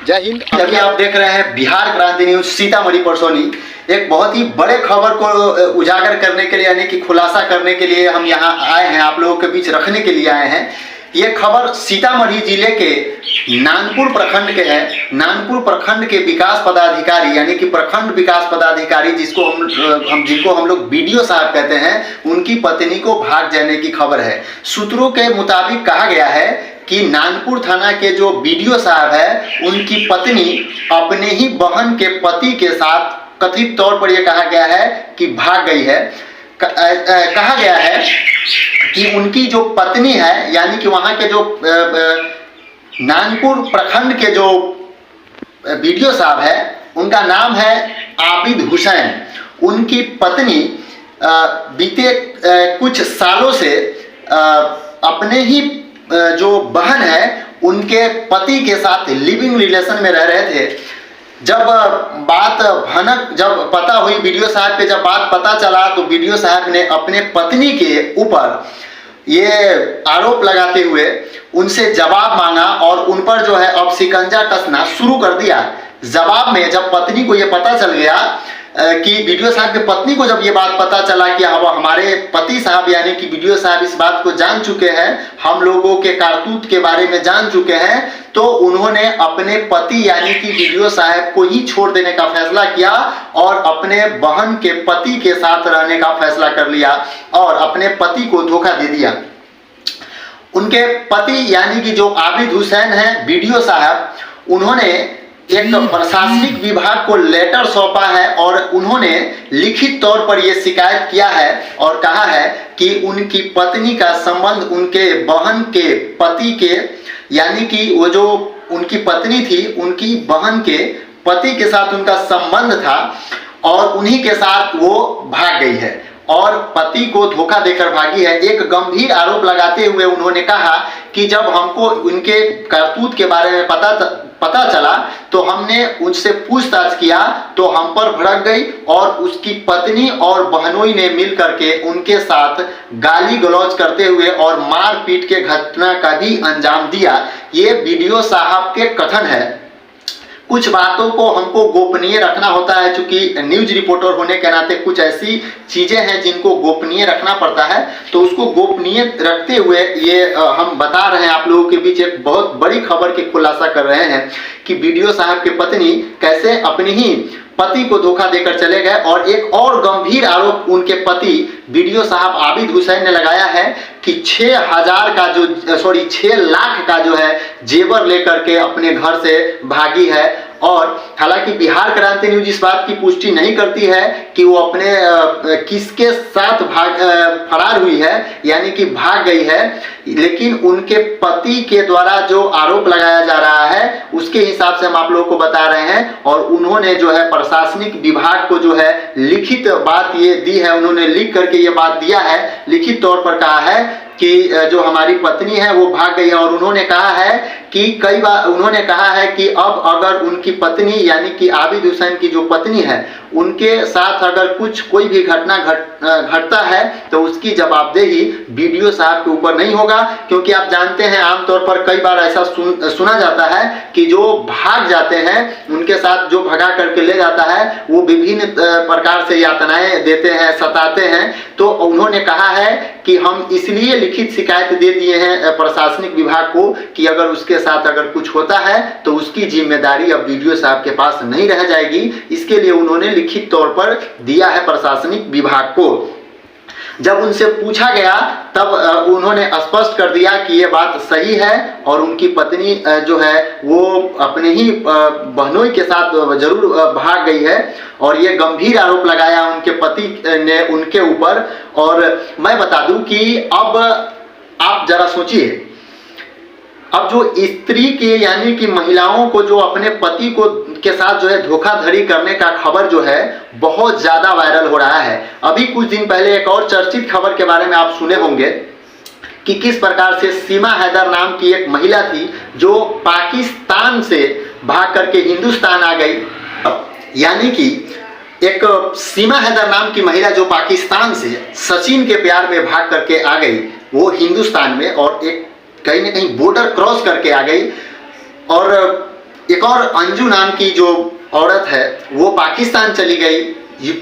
जय हिंद। अभी आप देख रहे हैं बिहार क्रांति न्यूज सीतामढ़ी परसोनी। एक बहुत ही बड़े खबर को उजागर करने के लिए यानी कि खुलासा करने के लिए हम यहाँ आए हैं, आप लोगों के बीच रखने के लिए आए हैं। ये खबर सीतामढ़ी जिले के नानपुर प्रखंड के है। नानपुर प्रखंड के विकास पदाधिकारी यानी कि प्रखंड विकास पदाधिकारी जिनको हम लोग बीडीओ साहब कहते हैं, उनकी पत्नी को भाग जाने की खबर है। सूत्रों के मुताबिक कहा गया है कि नानपुर थाना के जो बीडीओ साहब है, उनकी पत्नी अपने ही बहन के पति के साथ कथित तौर पर यह कहा गया है कि भाग गई है। कहा गया है कि उनकी जो पत्नी है यानी कि वहां के जो नानपुर प्रखंड के जो बीडीओ साहब है, उनका नाम है आबिद हुसैन। उनकी पत्नी बीते कुछ सालों से अपने ही जो बहन है उनके पति के साथ लिविंग रिलेशन में रह रहे थे। जब पता हुई बीडीओ साहब पे, जब बात पता चला तो बीडीओ साहब ने अपने पत्नी के ऊपर ये आरोप लगाते हुए उनसे जवाब मांगा और उन पर जो है अब शिकंजा कसना शुरू कर दिया। जवाब में जब पत्नी को ये पता चल गया कि बीडीओ साहब की पत्नी को जब ये बात पता चला कि अब हमारे पति साहब यानी कि बीडीओ साहब इस बात को जान चुके हैं, हम लोगों के कारतूत के बारे में जान चुके हैं, तो उन्होंने अपने पति यानी कि बीडीओ साहब को ही छोड़ देने का फैसला किया और अपने बहन के पति के साथ रहने का फैसला कर लिया और अपने पति को धोखा दे दिया। उनके पति यानी कि जो आबिद हुसैन है बीडीओ साहब, उन्होंने एक प्रशासनिक विभाग को लेटर सौंपा है और उन्होंने लिखित तौर पर यह शिकायत किया है और कहा है कि उनकी पत्नी का संबंध उनके बहन के पति के यानी कि वो जो उनकी पत्नी थी, उनकी बहन के पति के साथ उनका संबंध था और उन्हीं के साथ वो भाग गई है और पति को धोखा देकर भागी है। एक गंभीर आरोप लगाते हुए उन्होंने कहा कि जब हमको उनके करतूत के बारे में पता चला तो हमने उनसे पूछताछ किया तो हम पर भड़क गई और उसकी पत्नी और बहनोई ने मिल करके उनके साथ गाली गलौज करते हुए और मारपीट के घटना का भी अंजाम दिया। ये बीडीओ साहब के कथन है। कुछ बातों को हमको गोपनीय रखना होता है, क्योंकि न्यूज रिपोर्टर होने के नाते कुछ ऐसी चीजें हैं जिनको गोपनीय रखना पड़ता है, तो उसको गोपनीय रखते हुए ये हम बता रहे हैं आप लोगों के बीच एक बहुत बड़ी खबर की खुलासा कर रहे हैं कि बीडीओ साहब की पत्नी कैसे अपनी ही पति को धोखा देकर चले गए। और एक और गंभीर आरोप उनके पति बीडीओ साहब आबिद हुसैन ने लगाया है कि 6 लाख का जो है जेवर लेकर के अपने घर से भागी है। और हालांकि बिहार क्रांति न्यूज इस बात की पुष्टि नहीं करती है कि वो अपने किसके साथ फरार हुई है यानी कि भाग गई है, लेकिन उनके पति के द्वारा जो आरोप लगाया जा रहा है उसके हिसाब से हम आप लोगों को बता रहे हैं। और उन्होंने जो है प्रशासनिक विभाग को जो है लिखित बात ये दी है, उन्होंने लिख करके ये बात दिया है, लिखित तौर पर कहा है कि जो हमारी पत्नी है वो भाग गई है। और उन्होंने कहा है कि कई बार उन्होंने कहा है कि अब अगर उनकी पत्नी यानी कि आबिद हुसैन की जो पत्नी है उनके साथ अगर कोई भी घटना घटता है तो उसकी जवाबदेही बीडीओ साहब के ऊपर नहीं होगा, क्योंकि आप जानते हैं आमतौर पर कई बार ऐसा सुना जाता है कि जो भाग जाते हैं उनके साथ जो भगा करके ले जाता है वो विभिन्न प्रकार से यातनाएं देते हैं, सताते हैं। तो उन्होंने कहा है कि हम इसलिए लिखित शिकायत दे दिए हैं प्रशासनिक विभाग को कि अगर उसके साथ अगर कुछ होता है तो उसकी जिम्मेदारी अब बीडीओ साहब के पास नहीं रह जाएगी। इसके लिए उन्होंने लिखित तौर पर दिया है प्रशासनिक विभाग को। जब उनसे पूछा गया तब उन्होंने स्पष्ट कर दिया कि ये बात सही है और उनकी पत्नी जो है वो अपने ही बहनोई के साथ जरूर भाग गई है। और ये गंभीर आरोप लगाया उनके पति ने उनके ऊपर। और मैं बता दूं कि अब आप जरा सोचिए, अब जो स्त्री के यानी कि महिलाओं को जो अपने पति को के साथ जो है धोखाधड़ी करने का खबर जो है बहुत ज्यादा वायरल हो रहा है। अभी कुछ दिन पहले एक और चर्चित खबर के बारे में आप सुने होंगे कि किस प्रकार से सीमा हैदर नाम की एक महिला थी जो पाकिस्तान से भाग करके हिंदुस्तान आ गई। यानी कि एक सीमा हैदर नाम की महिला जो पाकिस्तान से सचिन के प्यार में भाग करके आ गई, वो हिंदुस्तान में और एक कहीं ना कहीं बॉर्डर क्रॉस करके आ गई। और एक और अंजू नाम की जो औरत है वो पाकिस्तान चली गई,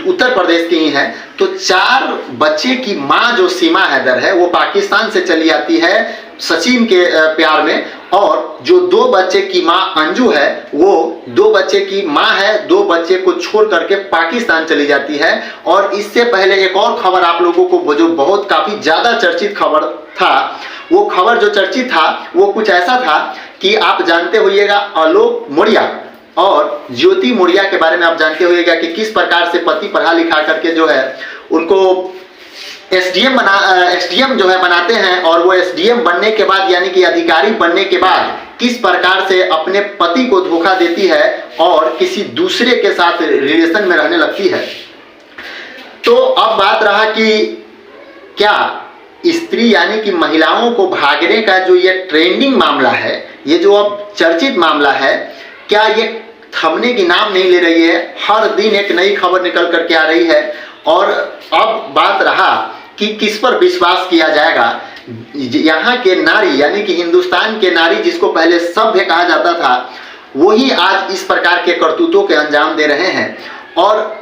उत्तर प्रदेश की ही है। तो 4 बच्चे की माँ जो सीमा हैदर है वो पाकिस्तान से चली आती है सचिन के प्यार में, और जो 2 बच्चे की माँ अंजू है वो 2 बच्चे की माँ है, 2 बच्चे को छोड़ करके पाकिस्तान चली जाती है। और इससे पहले एक और खबर आप लोगों को जो बहुत काफी ज्यादा चर्चित खबर था, वो खबर जो चर्चित था वो कुछ ऐसा था कि आप जानते होइएगा आलोक मौर्य और ज्योति मौर्य के बारे में आप जानते होइएगा कि किस प्रकार से पति पढ़ा लिखा करके जो है उनको एसडीएम जो है बनाते हैं, और वो एसडीएम बनने के बाद यानी कि अधिकारी बनने के बाद किस प्रकार से अपने पति को धोखा देती है और किसी दूसरे के साथ रिलेशन में रहने लगती है। तो अब बात रहा कि क्या स्त्री यानी कि महिलाओं को भागने का जो ये ट्रेंडिंग मामला है, ये जो अब चर्चित मामला है, क्या ये थमने की नाम नहीं ले रही है? हर दिन एक नई खबर निकल करके आ रही है। और अब बात रहा कि किस पर विश्वास किया जाएगा। यहाँ के नारी यानी कि हिंदुस्तान के नारी जिसको पहले सभ्य कहा जाता था, वही आज इस प्रकार के करतूतों के अंजाम दे रहे हैं। और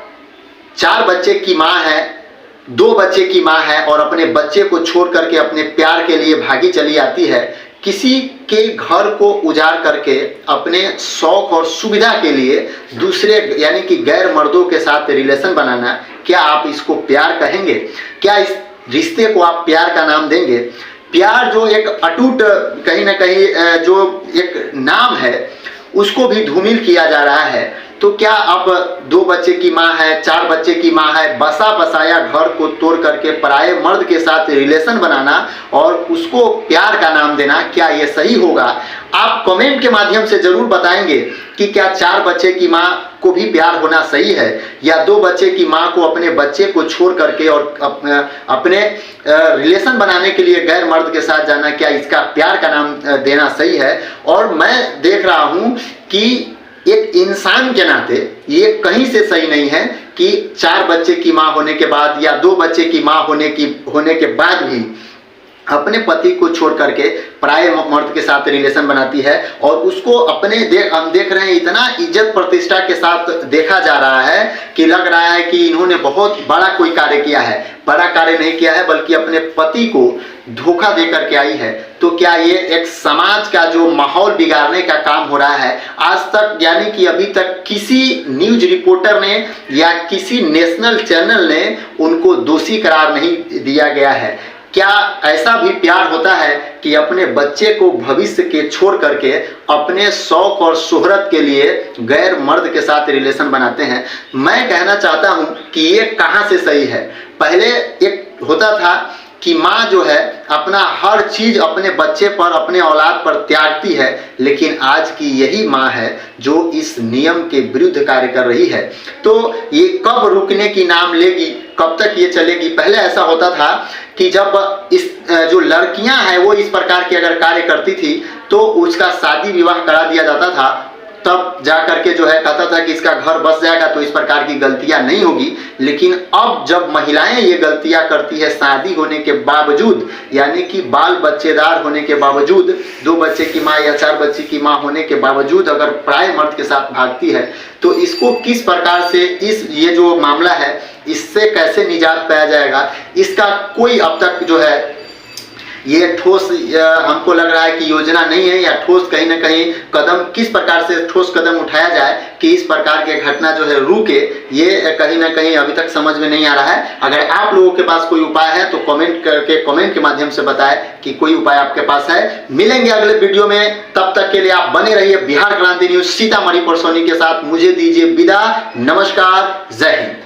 4 बच्चे की माँ है, 2 बच्चे की माँ है और अपने बच्चे को छोड़ करके अपने प्यार के लिए भागी चली आती है। किसी के घर को उजाड़ करके अपने शौक और सुविधा के लिए दूसरे यानी कि गैर मर्दों के साथ रिलेशन बनाना, क्या आप इसको प्यार कहेंगे? क्या इस रिश्ते को आप प्यार का नाम देंगे? प्यार जो एक अटूट कहीं ना कहीं जो एक नाम है उसको भी धूमिल किया जा रहा है। तो क्या अब 2 बच्चे की माँ है, 4 बच्चे की माँ है, बसा बसाया घर को तोड़ करके पराये मर्द के साथ रिलेशन बनाना और उसको प्यार का नाम देना, क्या ये सही होगा? आप कमेंट के माध्यम से जरूर बताएंगे कि क्या 4 बच्चे की माँ को भी प्यार होना सही है, या 2 बच्चे की माँ को अपने बच्चे को छोड़ करके और अपने रिलेशन बनाने के लिए गैर मर्द के साथ जाना, क्या इसका प्यार का नाम देना सही है? और मैं देख रहा हूँ कि एक इंसान के नाते ये कहीं से सही नहीं है कि 4 बच्चे की माँ होने के बाद या 2 बच्चे की माँ होने के बाद भी अपने पति को छोड़ करके पराये मर्द के साथ रिलेशन बनाती है। और उसको अपने हम देख रहे हैं इतना इज्जत प्रतिष्ठा के साथ देखा जा रहा है कि लग रहा है कि इन्होंने बहुत बड़ा कोई कार्य किया है। बड़ा कार्य नहीं किया है बल्कि अपने पति को धोखा दे करके आई है। तो क्या ये एक समाज का जो माहौल बिगाड़ने का काम हो रहा है? आज तक यानी कि अभी तक किसी न्यूज रिपोर्टर ने या किसी नेशनल चैनल ने उनको दोषी करार नहीं दिया गया है। क्या ऐसा भी प्यार होता है कि अपने बच्चे को भविष्य के छोड़ करके अपने शौक और शोहरत के लिए गैर मर्द के साथ रिलेशन बनाते हैं? मैं कहना चाहता हूं कि ये कहां से सही है। पहले एक होता था कि माँ जो है अपना हर चीज अपने बच्चे पर, अपने औलाद पर त्यागती है, लेकिन आज की यही माँ है जो इस नियम के विरुद्ध कार्य कर रही है। तो ये कब रुकने की नाम लेगी, कब तक ये चलेगी? पहले ऐसा होता था कि जब इस जो लड़कियां हैं वो इस प्रकार के अगर कार्य करती थी तो उसका शादी विवाह करा दिया जाता था, तब जा करके जो है कहता था कि इसका घर बस जाएगा तो इस प्रकार की गलतियां नहीं होगी। लेकिन अब जब महिलाएं ये गलतियां करती है शादी होने के बावजूद, यानी कि बाल बच्चेदार होने के बावजूद, 2 बच्चे की माँ या 4 बच्चे की माँ होने के बावजूद अगर पराये मर्द के साथ भागती है, तो इसको किस प्रकार से ये जो मामला है इससे कैसे निजात पाया जाएगा, इसका कोई अब तक जो है ये ठोस हमको लग रहा है कि योजना नहीं है, या ठोस कहीं ना कहीं कदम, किस प्रकार से ठोस कदम उठाया जाए कि इस प्रकार के घटना जो है रुके, ये कहीं ना कहीं अभी तक समझ में नहीं आ रहा है। अगर आप लोगों के पास कोई उपाय है तो कमेंट के माध्यम से बताएं कि कोई उपाय आपके पास है। मिलेंगे अगले वीडियो में, तब तक के लिए आप बने रहिए बिहार क्रांति न्यूज सीतामढ़ी परसोनी के साथ। मुझे दीजिए विदा, नमस्कार, जय हिंद।